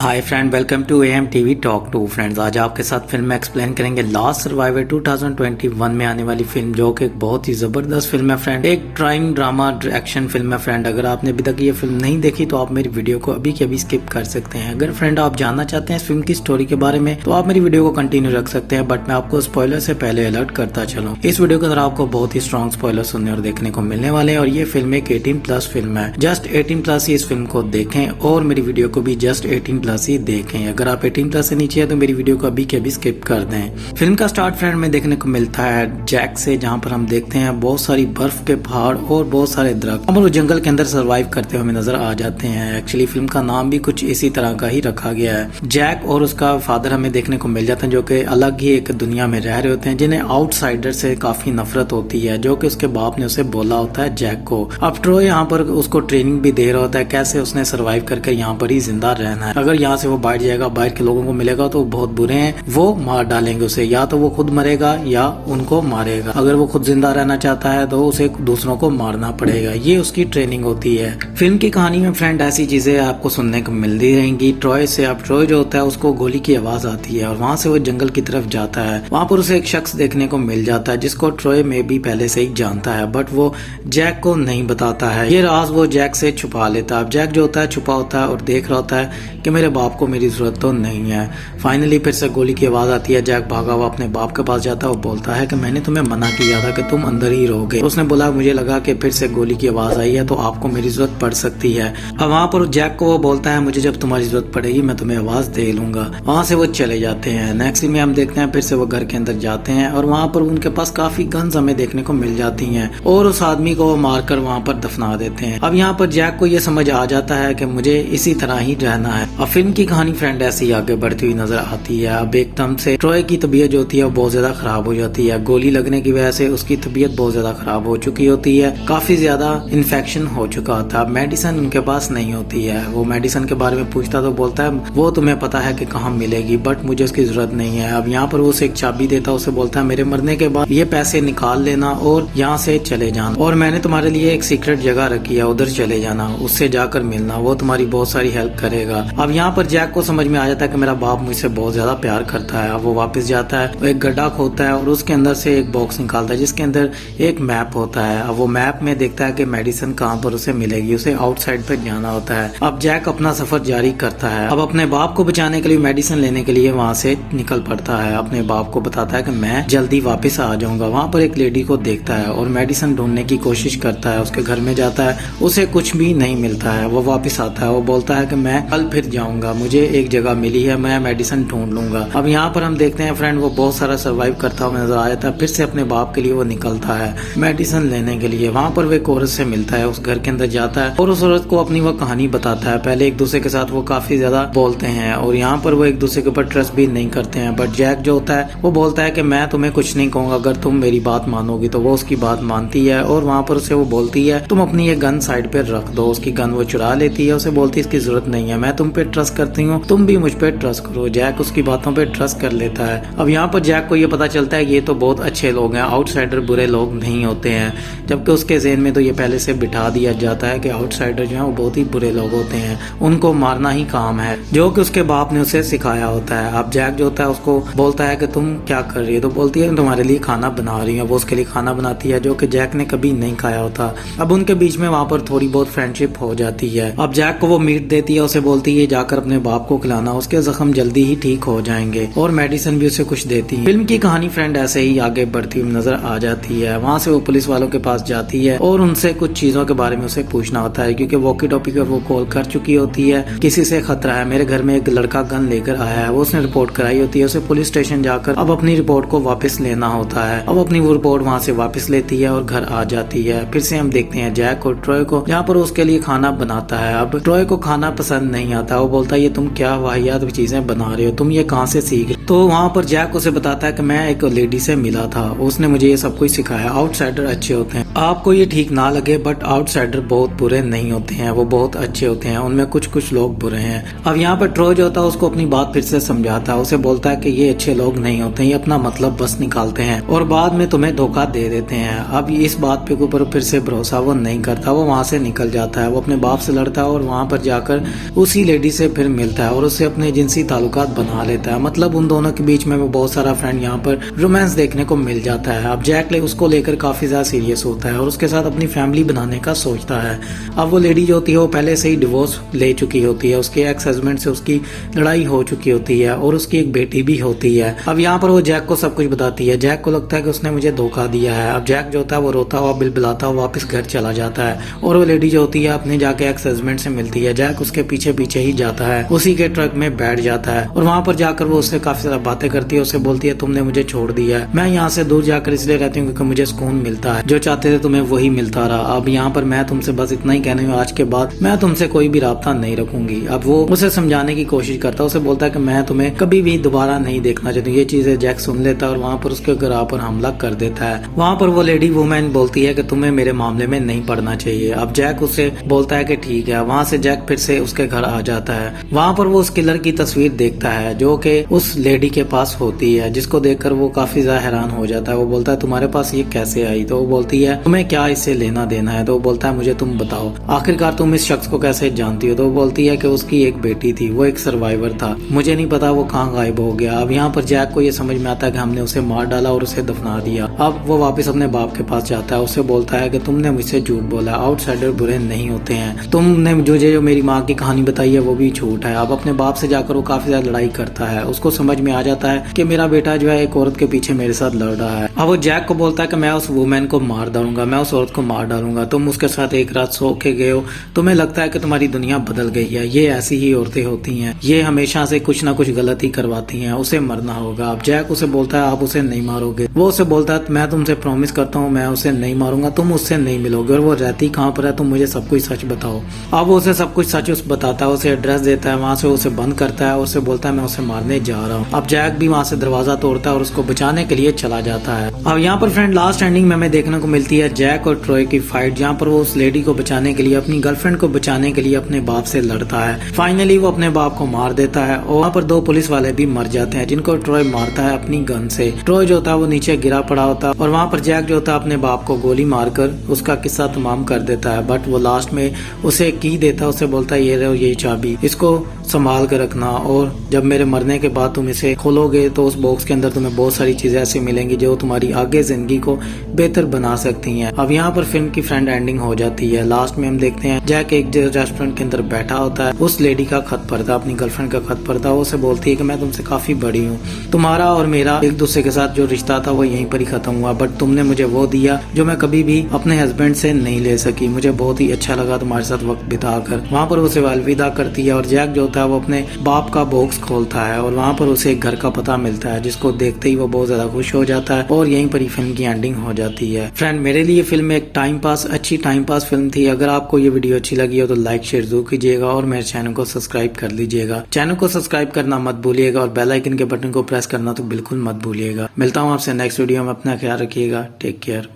Hi friend, welcome to AM TV talk to friends. आज आपके साथ फिल्म में एक्सप्लेन करेंगे लास्ट सर्वाइवर 2021 में आने वाली फिल्म, जो कि एक बहुत ही जबरदस्त फिल्म है फ्रेंड। एक क्राइम ड्रामा एक्शन फिल्म है फ्रेंड। अगर आपने अभी तक ये फिल्म नहीं देखी तो आप मेरी वीडियो को अभी के अभी स्किप कर सकते हैं। अगर फ्रेंड आप जानना चाहते हैं इस फिल्म की स्टोरी के बारे में तो आप मेरी वीडियो को कंटिन्यू रख सकते हैं, बट मैं आपको स्पॉइलर से पहले अलर्ट करता चलूँ। इस वीडियो के अंदर आपको बहुत ही स्ट्रॉन्ग स्पॉइलर सुनने और देखने को मिलने वाले हैं, और ये फिल्म एक 18+ फिल्म है। जस्ट 18+ ही इस फिल्म को देखें और मेरी वीडियो को भी जस्ट 18+ ही देखें। अगर आप 18+ से नीचे है तो मेरी वीडियो को अभी के अभी स्किप कर दें। फिल्म का स्टार्ट फ्रेंड में देखने को मिलता है जैक से, जहां पर हम देखते हैं बहुत सारी बर्फ के पहाड़ और बहुत सारे दरख्त, और वो जंगल के अंदर सरवाइव करते हुए हमें नजर आ जाते हैं। एक्चुअली फिल्म का नाम भी कुछ इसी तरह का ही रखा गया है। जैक और उसका फादर हमें देखने को मिल जाते हैं, जो कि अलग ही एक दुनिया में रह रहे होते हैं, जिन्हें आउटसाइडर से काफी नफरत होती है, जो कि उसके बाप ने उसे बोला होता है जैक को। अब ट्रॉय यहाँ पर उसको ट्रेनिंग भी दे रहा होता है कैसे उसने सरवाइव करके यहाँ पर ही जिंदा रहना है। अगर यहाँ से वो बैठ जाएगा, बाहर के लोगों को मिलेगा तो बहुत बुरे हैं, वो मार डालेंगे उसे, या तो वो खुद मरेगा या उनको मारेगा। अगर वो खुद जिंदा रहना चाहता है तो उसे दूसरों को मारना पड़ेगा। ये उसकी ट्रेनिंग होती है। फिल्म की कहानी में फ्रेंड ऐसी चीजें आपको सुनने को मिलती रहेंगी। ट्रॉय से, अब ट्रॉय जो होता है उसको गोली की आवाज आती है और वहां से वो जंगल की तरफ जाता है। वहां पर उसे एक शख्स देखने को मिल जाता है जिसको ट्रॉय में भी पहले से ही जानता है, बट वो जैक को नहीं बताता है। ये राज वो जैक से छुपा लेता है। अब जैक जो होता है छुपा होता है और देख रहा होता है कि मेरे बाप को मेरी जरूरत तो नहीं है। फाइनली फिर से गोली की आवाज आती है। जैक भागा हुआ अपने बाप के पास जाता है और बोलता है कि मैंने तुम्हें मना किया था कि तुम अंदर ही रहोगे। उसने बोला मुझे लगा कि फिर से गोली की आवाज आई है तो आपको मेरी जरूरत पड़ सकती है। अब वहाँ पर जैक को वो बोलता है मुझे जब तुम्हारी जरूरत पड़ेगी मैं तुम्हें आवाज दे लूंगा। वहाँ से वो चले जाते हैं। नेक्स्ट में हम देखते हैं फिर से वो घर के अंदर जाते हैं और वहाँ पर उनके पास काफी गन्स हमें देखने को मिल जाती हैं और उस आदमी को मारकर वहाँ पर दफना देते हैं। अब यहाँ पर जैक को ये समझ आ जाता है कि मुझे इसी तरह ही रहना है। अब फिल्म की कहानी फ्रेंड ऐसी ही आगे बढ़ती हुई नजर आती है। अब एकदम से ट्रॉय की तबीयत जो होती है वो बहुत ज्यादा खराब हो जाती है। गोली लगने की वजह से उसकी तबीयत बहुत ज्यादा खराब हो चुकी होती है। काफी ज्यादा इन्फेक्शन हो चुका होता है। मेडिसिन उनके पास नहीं होती है। वो मेडिसिन के बारे में पूछता तो बोलता है वो तुम्हें पता है कि कहाँ मिलेगी, बट मुझे उसकी जरूरत नहीं है। अब यहाँ पर वो उसे एक चाबी देता है। उसे बोलता है मेरे मरने के बाद ये पैसे निकाल लेना और यहाँ से चले जाना, और मैंने तुम्हारे लिए एक सीक्रेट जगह रखी है, उधर चले जाना, उससे जाकर मिलना, वो तुम्हारी बहुत सारी हेल्प करेगा। अब यहाँ पर जैक को समझ में आ जाता है कि मेरा बाप मुझसे बहुत ज्यादा प्यार करता है। अब वो वापस जाता है, वो एक गड्ढा खोदता है और उसके अंदर से एक बॉक्स निकालता है जिसके अंदर एक मैप होता है। अब वो मैप में देखता है कि मेडिसिन कहाँ पर उसे मिलेगी, उसे आउटसाइड पर जाना होता है। अब जैक अपना सफर जारी करता है। अब अपने बाप को बचाने के लिए, मेडिसिन लेने के लिए वहाँ से निकल पड़ता है। अपने बाप को बताता है कि मैं जल्दी वापस आ जाऊंगा। वहाँ पर एक लेडी को देखता है और मेडिसिन ढूंढने की कोशिश करता है। उसके घर में जाता है, उसे कुछ भी नहीं मिलता है। वो वापस आता है, वो बोलता है कि मैं कल फिर जाऊंगा, मुझे एक जगह मिली है, मैं मेडिसिन ढूंढ लूंगा। अब यहाँ पर हम देखते हैं फ्रेंड वो बहुत सारा सरवाइव करता हुआ नजर आ जाता है। फिर से अपने बाप के लिए वो निकलता है मेडिसिन लेने के लिए। वहाँ पर वो एक औरत से मिलता है, उस घर के अंदर जाता है और उस औरत को अपनी वो कहानी बताता है। पहले एक दूसरे के साथ वो काफी ज्यादा बोलते हैं और यहाँ पर वो एक दूसरे के ऊपर ट्रस्ट भी नहीं करते हैं, बट जैक जो होता है वो बोलता है कि मैं तुम्हें कुछ नहीं कहूंगा, अगर तुम मेरी बात मानोगी। तो वो उसकी बात मानती है और वहाँ पर उसे वो बोलती है तुम अपनी ये गन साइड पे रख दो। उसकी गन वो चुरा लेती है। उसे बोलती है इसकी जरूरत नहीं है, मैं तुम पे ट्रस्ट करती हूँ, तुम भी मुझ पे ट्रस्ट करो। जैक उसकी बातों पे ट्रस्ट कर लेता है। अब यहाँ पर जैक को ये पता चलता है ये तो बहुत अच्छे लोग हैं, आउटसाइडर बुरे लोग नहीं होते हैं, जबकि उसके ज़हन में तो ये पहले से बिठा दिया जाता है कि आउटसाइडर जो है वो बहुत ही बुरे लोग होते हैं, उनको मारना ही काम है, जो कि उसके बाप ने उसे सिखाया होता है। अब जैक जो होता है उसको बोलता है कि तुम क्या कर रही है, तो बोलती है तुम्हारे लिए खाना बना रही हूँ। वो उसके लिए खाना बनाती है जो कि जैक ने कभी नहीं खाया होता। अब उनके बीच में वहाँ पर थोड़ी बहुत फ्रेंडशिप हो जाती है। अब जैक को वो मीट देती है, उसे बोलती है जाकर अपने बाप को खिलाना, उसके जख्म जल्दी ही ठीक हो जाएंगे, और मेडिसिन भी उसे कुछ देती है। फिल्म की कहानी फ्रेंड ऐसे ही आगे बढ़ती हुई नजर आ जाती है। वहाँ से वो पुलिस वालों के पास जाती है और उनसे कुछ चीजों के बारे में उसे पूछना होता है, क्योंकि वॉकी टॉकी पर वो कॉल कर चुकी होती है किसी से खतरा है, मेरे घर में एक लड़का गन लेकर आया है। वो उसने रिपोर्ट कराई होती है। उसे पुलिस स्टेशन जाकर अब अपनी रिपोर्ट को वापस लेना होता है। अब अपनी वो रिपोर्ट वहाँ से वापस लेती है और घर आ जाती है। फिर से हम देखते हैं जैक और ट्रॉय को, जहाँ पर उसके लिए खाना बनाता है। अब ट्रॉय को खाना पसंद नहीं आता। वो बोलता है ये तुम क्या वाहियात चीजें बना रहे हो, तुम ये कहाँ से सीख रहे हो। तो वहाँ पर जैक उसे बताता है कि मैं एक लेडी से मिला था, उसने मुझे ये सब कुछ सिखाया, आउटसाइडर अच्छे होते हैं। आपको ये ठीक ना लगे बट आउटसाइडर बहुत बुरे नहीं होते हैं, वो बहुत अच्छे होते हैं, उनमें कुछ कुछ लोग बुरे हैं। अब यहाँ पर ट्रॉय जो होता है उसको अपनी बात फिर से समझाता है। उसे बोलता है कि ये अच्छे लोग नहीं होते, ये अपना मतलब बस निकालते हैं और बाद में तुम्हें धोखा दे देते हैं। अब इस बात पे ऊपर फिर से भरोसा वो नहीं करता, वो वहाँ से निकल जाता है। वो अपने बाप से लड़ता है और वहाँ पर जाकर उसी लेडी से फिर मिलता है और उससे अपने जिनसी ताल्लुकात बना लेता है। मतलब उन दोनों के बीच में वो बहुत सारा फ्रेंड यहाँ पर रोमांस देखने को मिल जाता है। अब जैक उसको लेकर काफी ज्यादा सीरियस होता है और उसके साथ अपनी फैमिली बनाने का सोचता है। अब वो लेडी जो होती है वो पहले से ही डिवोर्स ले चुकी होती है, उसके एक्स हस्बैंड से उसकी लड़ाई हो चुकी होती है और उसकी एक बेटी भी होती है। अब यहाँ पर वो जैक को सब कुछ बताती है। जैक को लगता है कि उसने मुझे धोखा दिया है। अब जैक जो होता है वो रोता हुआ बिलबिलाता हुआ वापस घर चला जाता है और वो लेडी जो होती है अपने जाके एक्स हस्बैंड से मिलती है। जैक उसके पीछे पीछे ही जाता है, उसी के ट्रक में बैठ जाता है और वहां पर जाकर वो उससे काफी सारा बातें करती है। उसे बोलती है तुमने मुझे छोड़ दिया है, मैं यहाँ से दूर जाकर इसलिए रहती हूँ क्योंकि मुझे सुकून मिलता है, जो चाहते थे तुम्हें वही मिलता रहा। अब यहाँ पर मैं तुमसे बस इतना ही कहने हूँ, आज के बाद मैं तुमसे कोई भी राब्ता नहीं रखूंगी। अब वो उसे समझाने की कोशिश करता है, उसे बोलता है कि मैं तुम्हें कभी भी दोबारा नहीं देखना चाहती। ये चीजें जैक सुन लेता है और वहाँ पर उसके घर पर हमला कर देता है। वहाँ पर वो लेडी वुमेन बोलती है कि तुम्हें मेरे मामले में नहीं पड़ना चाहिए। अब जैक उसे बोलता है कि ठीक है। वहाँ से जैक फिर से उसके घर आ जाता है। वहाँ पर वो उस किलर की तस्वीर देखता है जो कि उस लेडी के पास होती है, जिसको देखकर वो काफी ज्यादा हैरान हो जाता है। वो बोलता है तुम्हारे पास ये कैसे आई? तो वो बोलती है तुम्हें क्या इससे लेना देना है? तो वो बोलता है मुझे तुम बताओ, आखिरकार तुम इस शख्स को कैसे जानती हो? तो वो बोलती है कि उसकी एक बेटी थी, वो एक सर्वाइवर था, मुझे नहीं पता वो कहाँ गायब हो गया। अब यहाँ पर जैक को ये समझ में आता है कि हमने उसे मार डाला और उसे दफना दिया। अब वो वापस अपने बाप के पास जाता है, उसे बोलता है कि तुमने मुझसे झूठ बोला, आउटसाइडर बुरे नहीं होते हैं, तुमने जो मेरी माँ की कहानी बताई है वो भी झूठ है। अब अपने बाप से जाकर वो काफी ज्यादा लड़ाई करता है। उसको समझ में आ जाता है कि मेरा बेटा जो है एक औरत के पीछे मेरे साथ लड़ रहा है। अब वो जैक को बोलता है कि मैं उस वुमेन को मार डालूंगा, मैं उस औरत को मार डालूंगा, तुम उसके साथ एक रात सो के गए हो, तुम्हें लगता है कि तुम्हारी दुनिया बदल गई है, ये ऐसी ही औरतें होती हैं, ये हमेशा से कुछ ना कुछ गलती करवाती हैं, उसे मरना होगा। अब जैक उसे बोलता है आप उसे नहीं मारोगे। वो उसे बोलता है मैं तुमसे प्रॉमिस करता हूँ मैं उसे नहीं मारूंगा, तुम उससे नहीं मिलोगे और वो रहती कहाँ पर है तुम मुझे सब कुछ सच बताओ। अब वो उसे सब कुछ सच बताता है, उसे एड्रेस देता है, वहाँ से उसे बंद करता है और उसे बोलता है मैं उसे मारने जा रहा हूँ। अब जैक भी वहाँ से दरवाजा तोड़ता है और उसको बचाने के लिए चला जाता है। अब यहाँ पर फ्रेंड लास्ट एंडिंग में हमें देखने को मिलती है जैक और ट्रॉय की फाइट, जहाँ पर वो उस लेडी को बचाने के लिए, अपनी गर्लफ्रेंड को बचाने के लिए अपने बाप से लड़ता है। फाइनली वो अपने बाप को मार देता है और वहाँ पर 2 पुलिस वाले भी मर जाते हैं जिनको ट्रॉय मारता है अपनी गन से। ट्रॉय जो होता है वो नीचे गिरा पड़ा होता है और वहाँ पर जैक जो होता है अपने बाप को गोली मारकर उसका किस्सा तमाम कर देता है। बट वो लास्ट में उसे की देता है, उसे बोलता है ये रहो ये चाबी, इसको संभाल कर रखना और जब मेरे मरने के बाद तुम इसे खोलोगे तो उस बॉक्स के अंदर तुम्हें बहुत सारी चीजें ऐसी मिलेंगी जो तुम्हारी आगे जिंदगी को बेहतर बना सकती हैं। अब यहाँ पर फिल्म की फ्रेंड एंडिंग हो जाती है। लास्ट में हम देखते हैं जैक एक रेस्टोरेंट के अंदर बैठा होता है, उस लेडी का खत पढ़ता, अपनी गर्लफ्रेंड का खत पढ़ता, वो उसे बोलती है कि मैं तुमसे काफी बड़ी हूँ, तुम्हारा और मेरा एक दूसरे के साथ जो रिश्ता था वो यहीं पर ही खत्म हुआ, बट तुमने मुझे वो दिया जो मैं कभी भी अपने हस्बैंड से नहीं ले सकी, मुझे बहुत ही अच्छा लगा तुम्हारे साथ वक्त बिताकर। वहाँ पर उसे अलविदा करती है और जैक जो होता है वो अपने बाप का बॉक्स खोलता है और वहाँ पर उसे एक घर का पता मिलता है जिसको देखते ही वो बहुत ज्यादा खुश हो जाता है और यहीं पर ही फिल्म की एंडिंग हो जाती है। फ्रेंड मेरे लिए फिल्म एक टाइम पास, अच्छी टाइम पास फिल्म थी। अगर आपको ये वीडियो अच्छी लगी हो तो लाइक शेयर जरूर कीजिएगा और मेरे चैनल को सब्सक्राइब कर लीजिएगा। चैनल को सब्सक्राइब करना मत भूलिएगा और बेल आइकन के बटन को प्रेस करना तो बिल्कुल मत भूलिएगा। मिलता हूँ आपसे नेक्स्ट वीडियो में, अपना ख्याल रखिएगा, टेक केयर।